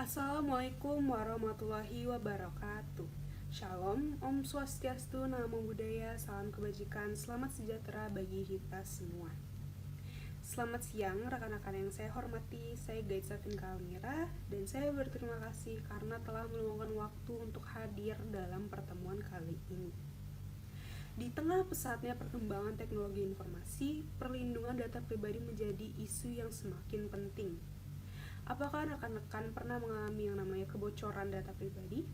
Assalamualaikum warahmatullahi wabarakatuh. Shalom, Om Swastiastu, Namo Buddhaya, salam kebajikan, selamat sejahtera bagi kita semua. Selamat siang rekan-rekan yang saya hormati, saya Guide Safin Kalmira, dan saya berterima kasih karena telah meluangkan waktu untuk hadir dalam pertemuan kali ini. Di tengah pesatnya perkembangan teknologi informasi, perlindungan data pribadi menjadi isu yang semakin penting. Apakah rekan-rekan pernah mengalami yang namanya kebocoran data pribadi?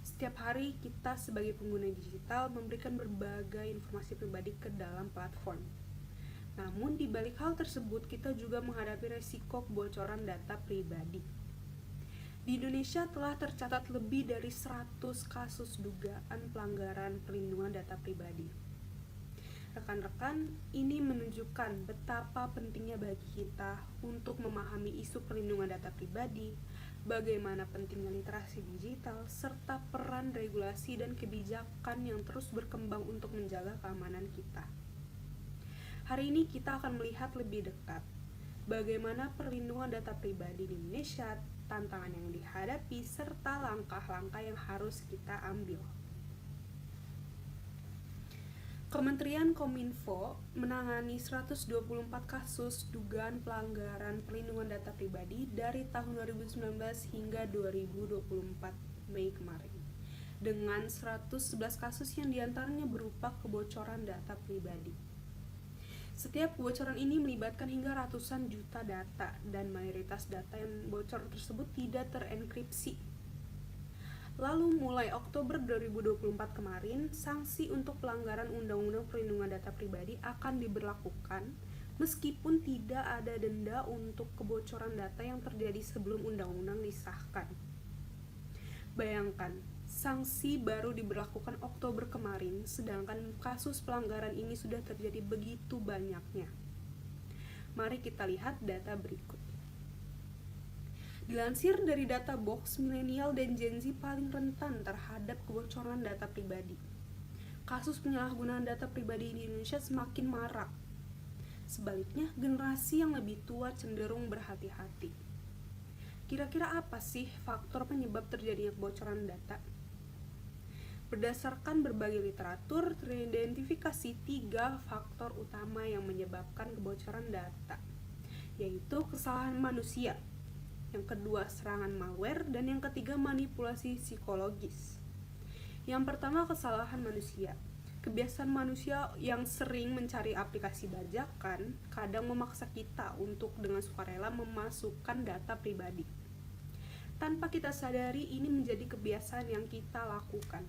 Setiap hari kita sebagai pengguna digital memberikan berbagai informasi pribadi ke dalam platform. Namun di balik hal tersebut kita juga menghadapi resiko kebocoran data pribadi. Di Indonesia telah tercatat lebih dari 100 kasus dugaan pelanggaran perlindungan data pribadi. Rekan-rekan, ini menunjukkan betapa pentingnya bagi kita untuk memahami isu perlindungan data pribadi, bagaimana pentingnya literasi digital, serta peran regulasi dan kebijakan yang terus berkembang untuk menjaga keamanan kita. Hari ini kita akan melihat lebih dekat bagaimana perlindungan data pribadi di Indonesia, tantangan yang dihadapi, serta langkah-langkah yang harus kita ambil. Kementerian Kominfo menangani 124 kasus dugaan pelanggaran perlindungan data pribadi dari tahun 2019 hingga 2024 Mei kemarin, dengan 111 kasus yang diantaranya berupa kebocoran data pribadi. Setiap kebocoran ini melibatkan hingga ratusan juta data, dan mayoritas data yang bocor tersebut tidak terenkripsi. Lalu mulai Oktober 2024 kemarin, sanksi untuk pelanggaran Undang-Undang Perlindungan Data Pribadi akan diberlakukan meskipun tidak ada denda untuk kebocoran data yang terjadi sebelum undang-undang disahkan. Bayangkan, sanksi baru diberlakukan Oktober kemarin, sedangkan kasus pelanggaran ini sudah terjadi begitu banyaknya. Mari kita lihat data berikut. Dilansir dari data box, milenial dan Gen Z paling rentan terhadap kebocoran data pribadi. Kasus penyalahgunaan data pribadi di Indonesia semakin marak. Sebaliknya, generasi yang lebih tua cenderung berhati-hati. Kira-kira apa sih faktor penyebab terjadinya kebocoran data? Berdasarkan berbagai literatur, teridentifikasi 3 faktor utama yang menyebabkan kebocoran data, yaitu kesalahan manusia, yang kedua serangan malware, dan yang ketiga manipulasi psikologis. Yang pertama, kesalahan manusia. Kebiasaan manusia yang sering mencari aplikasi bajakan kadang memaksa kita untuk dengan sukarela memasukkan data pribadi. Tanpa kita sadari, ini menjadi kebiasaan yang kita lakukan.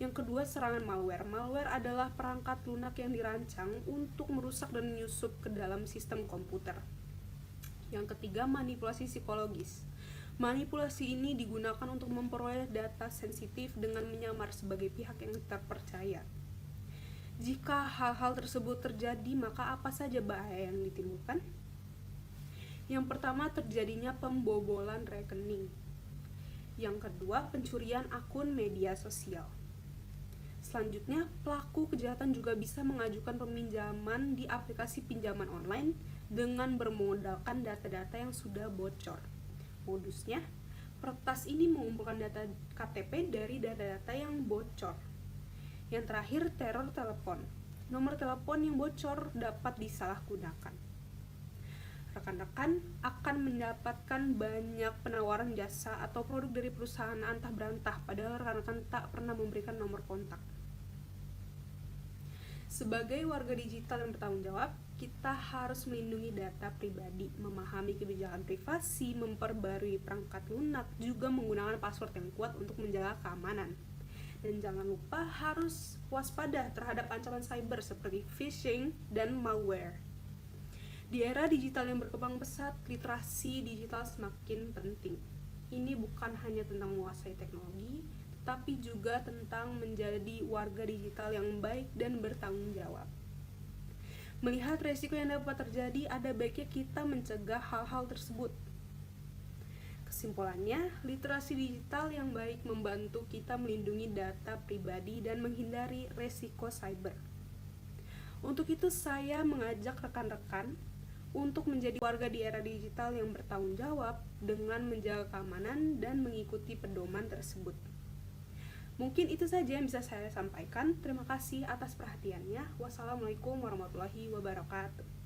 Yang kedua, serangan malware. Malware adalah perangkat lunak yang dirancang untuk merusak dan menyusup ke dalam sistem komputer. Yang ketiga, manipulasi psikologis. Manipulasi ini digunakan untuk memperoleh data sensitif dengan menyamar sebagai pihak yang terpercaya. Jika hal-hal tersebut terjadi, maka apa saja bahaya yang ditimbulkan? Yang pertama, terjadinya pembobolan rekening. Yang kedua, pencurian akun media sosial. Selanjutnya, pelaku kejahatan juga bisa mengajukan peminjaman di aplikasi pinjaman online dengan bermodalkan data-data yang sudah bocor. Modusnya, peretas ini mengumpulkan data KTP dari data-data yang bocor. Yang terakhir, teror telepon. Nomor telepon yang bocor dapat disalahgunakan. Rekan-rekan akan mendapatkan banyak penawaran jasa atau produk dari perusahaan antah berantah, padahal rekan-rekan tak pernah memberikan nomor kontak. Sebagai warga digital yang bertanggung jawab, kita harus melindungi data pribadi, memahami kebijakan privasi, memperbarui perangkat lunak, juga menggunakan password yang kuat untuk menjaga keamanan. Dan jangan lupa harus waspada terhadap ancaman cyber seperti phishing dan malware. Di era digital yang berkembang pesat, literasi digital semakin penting. Ini bukan hanya tentang menguasai teknologi, tapi juga tentang menjadi warga digital yang baik dan bertanggung jawab. Melihat resiko yang dapat terjadi, ada baiknya kita mencegah hal-hal tersebut. Kesimpulannya, literasi digital yang baik membantu kita melindungi data pribadi dan menghindari resiko cyber. Untuk itu, saya mengajak rekan-rekan untuk menjadi warga di era digital yang bertanggung jawab dengan menjaga keamanan dan mengikuti pedoman tersebut. Mungkin itu saja yang bisa saya sampaikan. Terima kasih atas perhatiannya. Wassalamualaikum warahmatullahi wabarakatuh.